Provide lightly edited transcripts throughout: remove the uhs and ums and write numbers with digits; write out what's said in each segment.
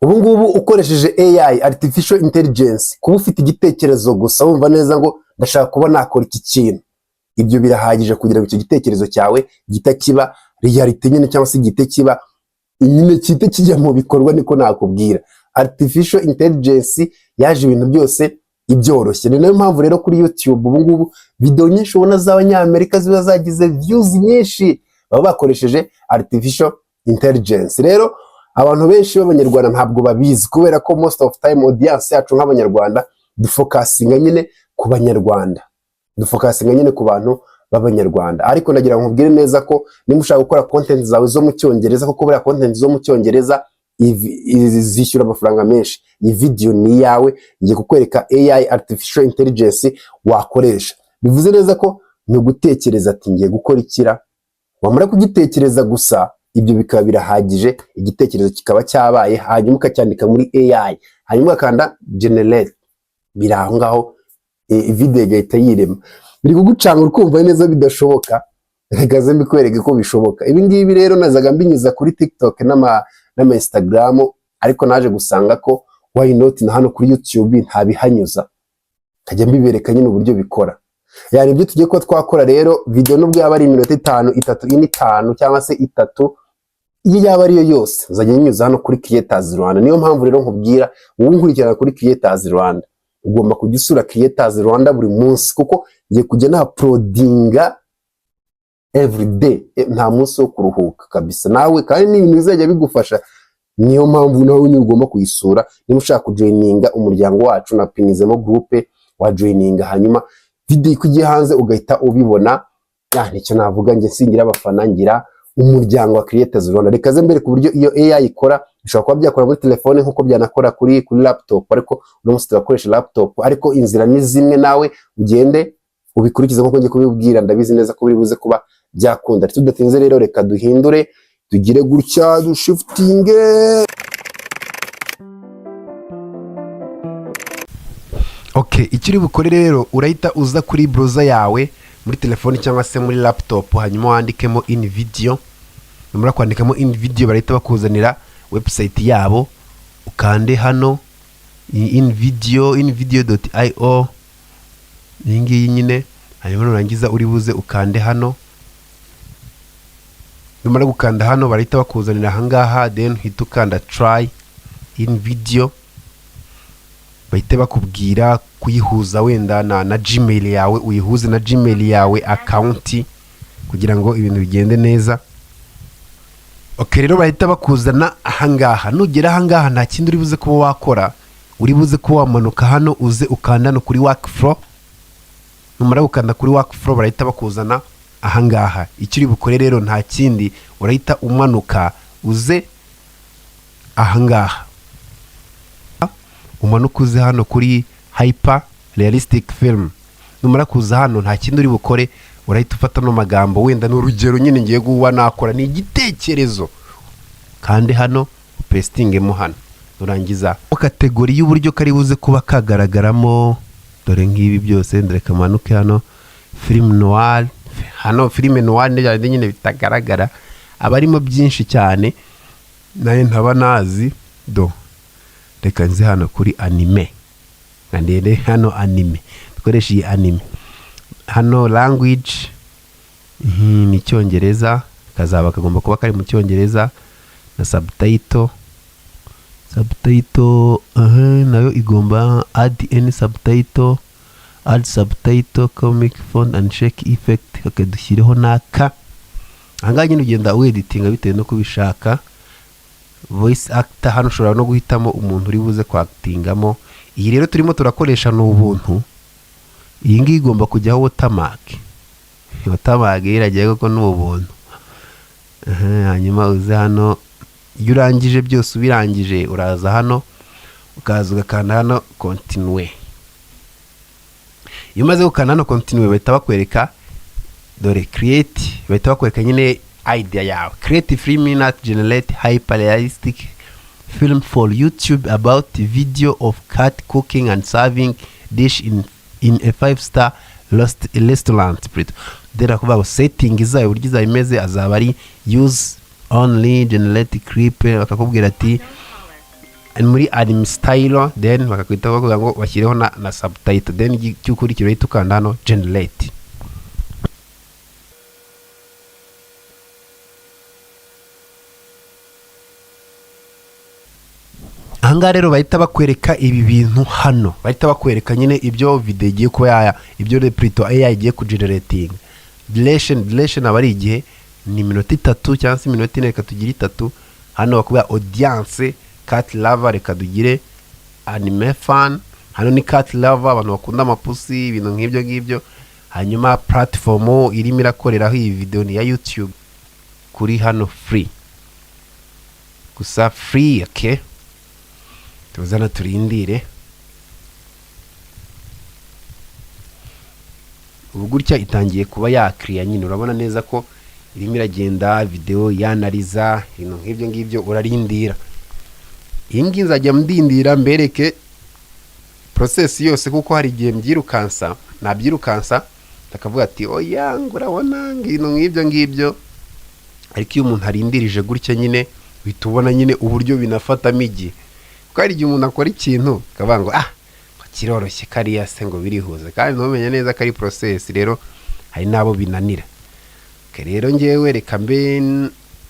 ubu ngubu ukoresheje AI artificial intelligence kuba ufite igitekerezo gusa wumva neza ngo ndashaka kuba nakora iki kintu, ibyo birahagije kugira ngo icyo gitekerezo cyawe gita kiba reality nyine, cyangwa se gite kiba nyine kite kijya mu bikorwa. Niko nakubwira, artificial intelligence yaje ibintu byose ibyoroshye. Ni nayo mpamvu rero kuri YouTube ubu ngubu video nyinshi ubona z'abanyamerika ziba zagize views nyinshi baba bakoresheje artificial intelligence. Rero abantu benshi b'abanyarwanda ntabwo babizi, kubera ko most of time audience yacu nk'abanyarwanda dufokasinga nyine ku banyarwanda, dufokasinga nyine ku bantu b'abanyarwanda. Ariko nagira ngo nkubwire neza ko niba ushaka gukora content zawe zo mu cyongereza, kuko buriya content zo mu cyongereza zishyura amafaranga menshi, iyi video ni yawe, ngiye kukwereka AI artificial intelligence wakoresha. Bivuze neza ko ni ugutekereza ati ngiye gukora ikira, wamara kugitekereza gusa ibyo bikaba birahagije, igitekerezo kikaba cyabaye, hanyuma ukacyandika muri AI, hanyuma ukanda generate, biraho ngaho video igahita yirema. Biri kugucanga ukumva neza bidashoboka, gaze mbikwereke ko bishoboka. Ibi ngibi rero nazaga mbinyuza kuri TikTok n'ama Instagram, ariko naje gusanga ko why not na hano kuri YouTube ntabihanyuza, kajya mbibereka nyine uburyo bikora. Yani ibyo tugiye ko twakora rero, video nubwo yaba ari iminota 5, 3, 5 cyangwa se 3, iyo yaba ariyo yose uzajya nyuza hano kuri Creators Rwanda. Niyo mpamvu rero nkubwira wowe nkurikirana kuri Creators Rwanda ugomba kujya usura Creators Rwanda buri munsi, kuko ngiye kujya na uploadinga every day, nta munsi wo kuruhuka kabisa. Nawe kandi ni ibintu bizajya bigufasha, niyo mpamvu nawe ni ugomba kuyisura. Niba ushaka kujoininga umuryango wacu na pinizemo groupe wa joininga, hanyuma video kugiye hanze ugahita ubibona. Nicyo navuga, nge singira abafana, ngira umuryango wa Creators Rwanda. Reka ze mbere ku buryo iyo AI ikora, bishobora kuba byakora muri telefone nkuko byanakora kuri laptop, ariko no musi turakoresha laptop, ariko inzira ni zimwe, nawe ugende ubikurikiza nkuko ngiye kubibwira. Ndabizi neza ko biri buze kuba byakunda. Tudatinze rero reka duhindure, tugire gutya dushifting. Okay, ikiri bukore rero urahita uza kuri browser yawe muri telefone cyangwa se muri laptop, hanyuma wandikemo in video. Numara kwandikamo in video barahita bakuzanira website yabo, ukande hano invideo.io ningi nyine, hanyuma nurangiza uri buze ukande hano. Numara gukanda hano barahita bakuzanira hangaha, then hita ukanda try in video. Bahita bakubwira kuyihuza wenda na Gmail yawe, uyihuze na Gmail yawe account kugira ngo ibintu bigende neza. Okay, rero bahita bakuzana ahangaha. Nugera ahangaha nta kindi uri buze kuba wakora, uri buze kuba wamanuka hano uze ukanda no kuri workflow. Numara gukanda kuri workflow barahita bakuzana ahangaha. Icyo uri bukore rero nta kindi, urahita umanuka uze ahangaha, umanuka uze hano kuri hyper realistic film. Numara kuza hano nta kindi uri bukore, urahita ufata no magambo, wenda n'urugero nyine ngiye guwa nakora ni igitekerezo, kandi hano pastingemo hano. Nurangiza kategori y'uburyo kari buze kuba kagaragaramo, dore ngibi byose ndareka manuke hano film noir. Hano film noir n'ijyanye nyine bitagaragara, abarimo byinshi cyane naye ntaba nazi do. Reka nzi hano kuri anime, ngandere hano anime, dukoresha iyi anime. Hano language ni Cyongereza, kazaba kagomba kuba kari mu Cyongereza, na subtitle nayo igomba add any subtitle, add subtitle, comic font and shake effect. Kadushyireho naka anga nyine ugenda editinga bitewe no kubishaka. Voice actor hano ushobora no guhitamo umuntu uri buze kwactingamo. Iyi rero turimo turakoresha n'ubuntu, iyi ngiyi igomba kujyaho watermark iragiye koko n'ubuntu. Hanyuma uze hano, iyo urangije byose ubirangije uraza hano ukaza ugakanda hano continue. Iyo umaze gukanda hano continue bahita bakwereka dore create, bahita bakwereka nyine idea yawe. Create 3 minute generate hyper realistic film for YouTube about video of cat cooking and serving dish in a 5-star restaurant. Dera kuba setting izayo buryo izayimeze, azaba ari use only generate clip. Bakakubwira ati muri anime style, then bakakwita bavuga ngo bashyireho na subtitle, then cyukurikira uhita ukanda hano generate. Ahangaha rero bahita bakwereka ibi bintu hano, bahita bakwereka nyine ibyo video igiye kuba ibyo plutôt AI igiye kugenerating. Duration aba ari igihe ni minota 3 cyangwa se minota 4, reka tugire 3. Hano bakubwira audience cat lover, reka tugire anime fan. Hano ni cat lover, abantu bakunda amapusi, ibintu nk'ibyo ngibyo. Hanyuma platform irimo irakoreraho iyi video ni ya YouTube, kuri hano free, gusa free. Okay, tuzana turindire. Ubu gutya itangiye kuba yakiriya nyine, urabona neza ko irimo iragenda video yanaliza ibintu nk'ibyo ngibyo, urarindira. Iyi ngiyi nzajya mdindira mbereke process yose, kuko hari igihe mbyirukansa, nabyirukansa takavuga ati oya ngurabona ibintu nk'ibyo ngibyo. Ariko iyo umuntu arindirije gutya nyine bitubona nyine uburyo binafatamo igihe, kuko hari igihe umuntu akora ikintu akavuga ngo kiroroshye kariya se ngo birihuze, kandi ntumenye neza ko ari process. Rero hari nabo binanira. Rero ngewe reka mbe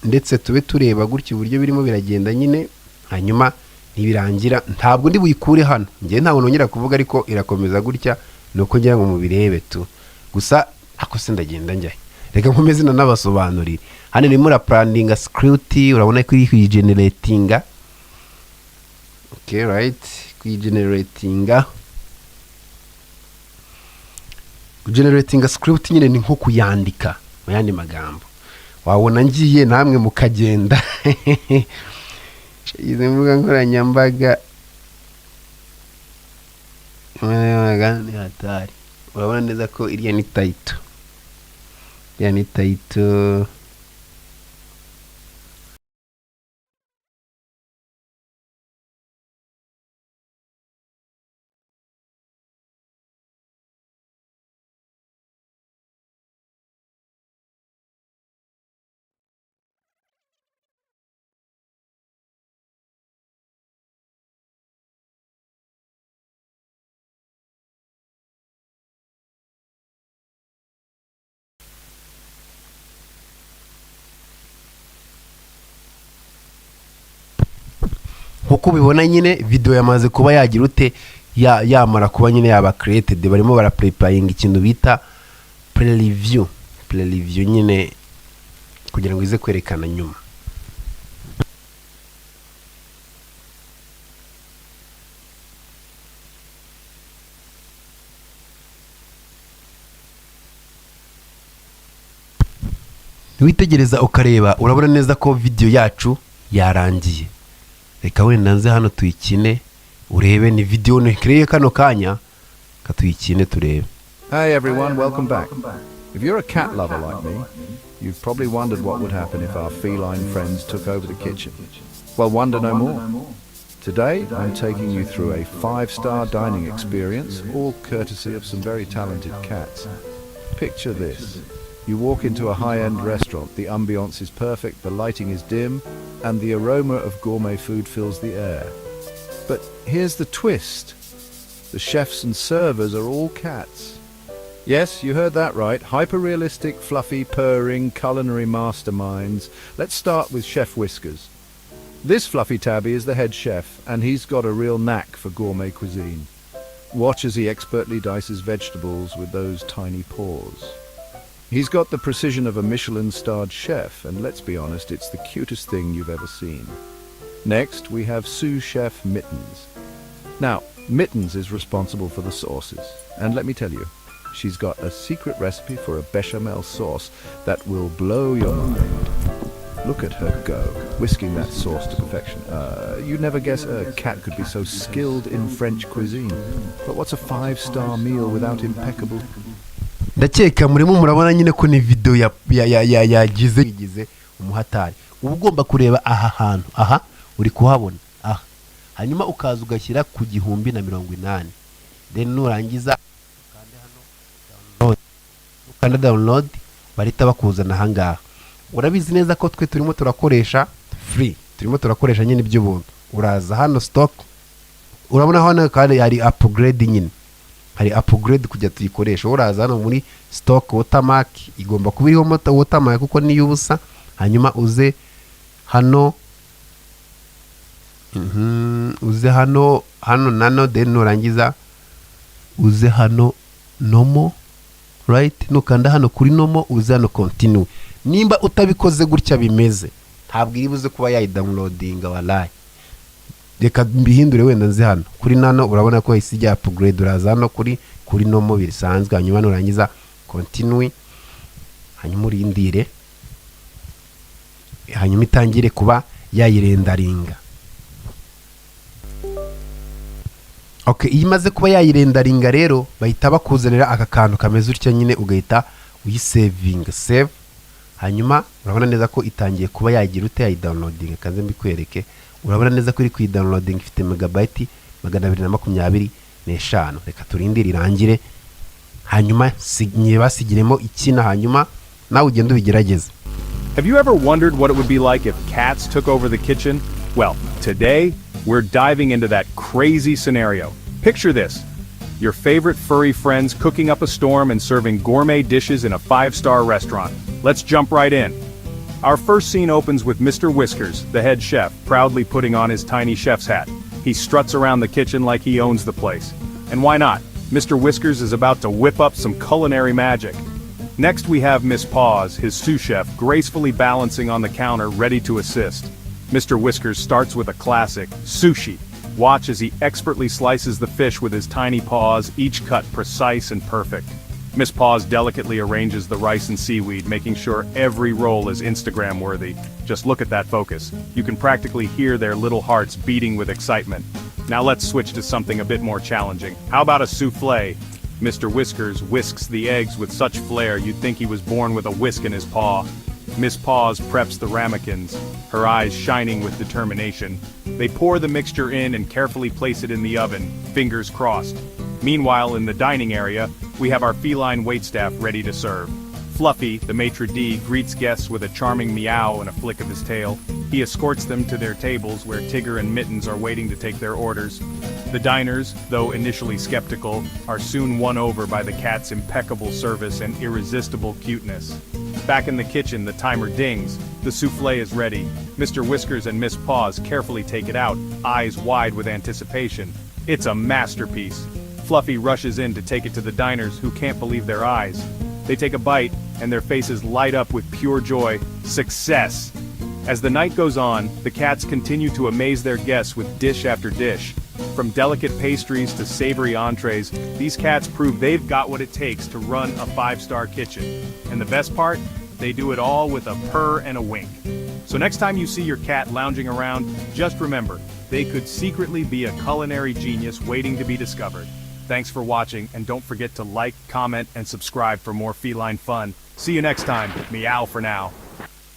ndetse tube tureba gutya uburyo birimo biragenda nyine, hanyuma nibirangira ntabwo ndi buyikure hano, ngiye ntabwo nongera kuvuga, ariko irakomeza gutya, nuko ngira ngo mubirebe tu. Gusa ako se ndagenda njya, reka nkomeze n'abasobanurira. Hano ni muri planning script, urabona ko iri kuyigeneratinga. Okay, right, kuyigeneratinga. Generating script nyine ni nko kuyandika mu yandi magambo. Wabona ngiye namwe mukagenda izi mbuga nkoranyambaga ni hatari. Urabona neza ko iriya ni title, nkuko ubibona nyine video yamaze kuba yagira ute yamara kuba nyine yaba created. Barimo bara preparing ikintu bita preview nyine, kugira ngo ize kwerekana nyuma. Witegereza ukareba, urabona neza ko video yacu yarangiye. Reka wenda nze hano tuyikine urebe, ni video nkreye kano kanya, katuyikine turebe. Hey everyone, welcome back. If you're a cat lover like me, you've probably wondered what would happen if our feline friends took over the kitchen. Well, wonder no more. Today, I'm taking you through a 5-star dining experience, all courtesy of some very talented cats. Picture this. You walk into a high-end restaurant, the ambiance is perfect, the lighting is dim, and the aroma of gourmet food fills the air. But here's the twist. The chefs and servers are all cats. Yes, you heard that right. Hyper-realistic, fluffy, purring, culinary masterminds. Let's start with Chef Whiskers. This fluffy tabby is the head chef, and he's got a real knack for gourmet cuisine. Watch as he expertly dices vegetables with those tiny paws. He's got the precision of a Michelin-starred chef, and let's be honest, it's the cutest thing you've ever seen. Next, we have sous chef Mittens. Now, Mittens is responsible for the sauces, and let me tell you, she's got a secret recipe for a bechamel sauce that will blow your mind. Look at her go, whisking that sauce to perfection. You'd never guess a cat could be so skilled in French cuisine. But what's a 5-star meal without impeccable... Ndakeka murimo murabona nyine ko ni video yagize umuhatari. Uba ugomba kureba aha hantu, aha uri kuhabona aha, hanyuma ukaza ugashyira ku 1080. Then nurangiza ukanda download, barita bakuzana ahangaha. Urabizi neza ko twe turimo turakoresha free. turimo turakoresha nyine iby'ubuntu. Uraza hano stock, urabona hano kandi hari upgrade nyine, hari upgrade kujya tuyikoresha. Uraza hano muri stock watermark, igomba kuba iriho watermark kuko niyo ubusa. Hanyuma uze hano uze hano nano, then nurangiza uze hano nomo, right, nukanda hano kuri nomo uze hano continue. Nimba utabikoze gutya bimeze, ntabwo iribuze kuba yayidownloadinga wallahi. Reka mbihindure wenda nzi hano kuri nano, urabona ko isijya upgrade. Uraza hano kuri nomo bisanzwe, hanyuma nurangiza continue, hanyuma urindire, hanyuma itangire kuba yayirendaringa. Okay, iyo imaze kuba yayirendaringa rero bahita bakuzanira aka kantu kameze utya nyine, ugahita uyisavinga, save. Hanyuma urabona neza ko itangiye kuba yagira ute yayidownloading. Kaze mbikwereke, urabona neza ko iri kuyidownloading, ifite megabyte 225. Reka turindire irangire, hanyuma basigiremo ikina, hanyuma nawe ugenda ubigerageze. Have you ever wondered what it would be like if cats took over the kitchen? Well, today we're diving into that crazy scenario. Picture this: your favorite furry friends cooking up a storm and serving gourmet dishes in a 5-star restaurant. Let's jump right in. Our first scene opens with Mr. Whiskers, the head chef, proudly putting on his tiny chef's hat. He struts around the kitchen like he owns the place. And why not? Mr. Whiskers is about to whip up some culinary magic. Next we have Miss Paws, his sous chef, gracefully balancing on the counter, ready to assist. Mr. Whiskers starts with a classic, sushi. Watch as he expertly slices the fish with his tiny paws, each cut precise and perfect. Miss Paws delicately arranges the rice and seaweed, making sure every roll is Instagram worthy. Just look at that focus. You can practically hear their little hearts beating with excitement. Now let's switch to something a bit more challenging. How about a souffle? Mr. Whiskers whisks the eggs with such flair you'd think he was born with a whisk in his paw. Miss Paws preps the ramekins, her eyes shining with determination. They pour the mixture in and carefully place it in the oven, fingers crossed. Meanwhile, in the dining area, we have our feline waitstaff ready to serve. Fluffy, the maitre d', greets guests with a charming meow and a flick of his tail. He escorts them to their tables where Tigger and Mittens are waiting to take their orders. The diners, though initially skeptical, are soon won over by the cat's impeccable service and irresistible cuteness. Back in the kitchen, the timer dings. The souffle is ready. Mr. Whiskers and Miss Paws carefully take it out, eyes wide with anticipation. It's a masterpiece. Fluffy rushes in to take it to the diners, who can't believe their eyes. They take a bite, and their faces light up with pure joy. Success! As the night goes on, the cats continue to amaze their guests with dish after dish. From delicate pastries to savory entrees, these cats prove they've got what it takes to run a 5-star kitchen. And the best part? They do it all with a purr and a wink. So next time you see your cat lounging around, just remember, they could secretly be a culinary genius waiting to be discovered. Thanks for watching, and don't forget to like, comment, and subscribe for more feline fun. See you next time. Meow for now.